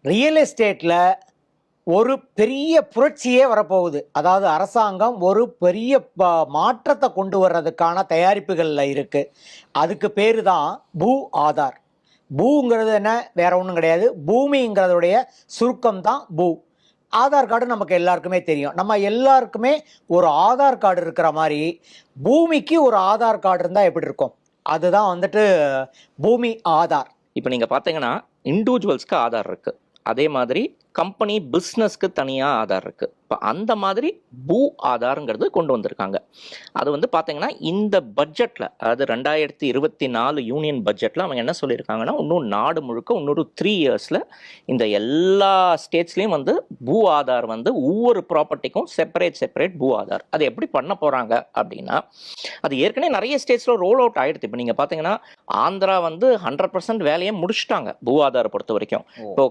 Real எஸ்டேட்டில் ஒரு பெரிய புரட்சியே வரப்போகுது. அதாவது அரசாங்கம் ஒரு பெரிய மாற்றத்தை கொண்டு வர்றதுக்கான தயாரிப்புகளில் இருக்குது. அதுக்கு பேர் தான் பூ ஆதார். பூங்கிறது என்ன, வேற ஒன்றும் கிடையாது. பூமிங்கிறதுடைய சுருக்கம் தான் பூ. ஆதார் கார்டு நமக்கு எல்லாருக்குமே தெரியும். நம்ம எல்லாருக்குமே ஒரு ஆதார் கார்டு இருக்கிற மாதிரி பூமிக்கு ஒரு ஆதார் கார்டு இருந்தால் எப்படி இருக்கும்? அதுதான் வந்துட்டு பூமி ஆதார். இப்போ நீங்கள் பார்த்தீங்கன்னா இண்டிவிஜுவல்ஸ்க்கு ஆதார் இருக்குது, அதே மாதிரி கம்பெனி பிஸ்னஸ்க்கு தனியாக ஆதார் இருக்குது. இப்போ அந்த மாதிரி பூ ஆதாருங்கிறது கொண்டு வந்திருக்காங்க. அது வந்து பார்த்தீங்கன்னா இந்த பட்ஜெட்டில், அதாவது 2024 யூனியன் பட்ஜெட்டில் அவங்க என்ன சொல்லியிருக்காங்கன்னா, இன்னும் நாடு முழுக்க இன்னொரு 3 இயர்ஸில் இந்த எல்லா ஸ்டேட்ஸ்லேயும் வந்து பூ ஆதார் வந்து ஒவ்வொரு ப்ராப்பர்ட்டிக்கும் செப்பரேட் பூ ஆதார். அது எப்படி பண்ண போகிறாங்க அப்படின்னா, அது ஏற்கனவே நிறைய ஸ்டேட்ஸில் ரோல் அவுட் ஆகிடுது. இப்போ நீங்கள் பார்த்தீங்கன்னா ஆந்திரா வந்து 100% வேலையை முடிச்சுட்டாங்க பூ ஆதாரை பொறுத்த வரைக்கும். இப்போ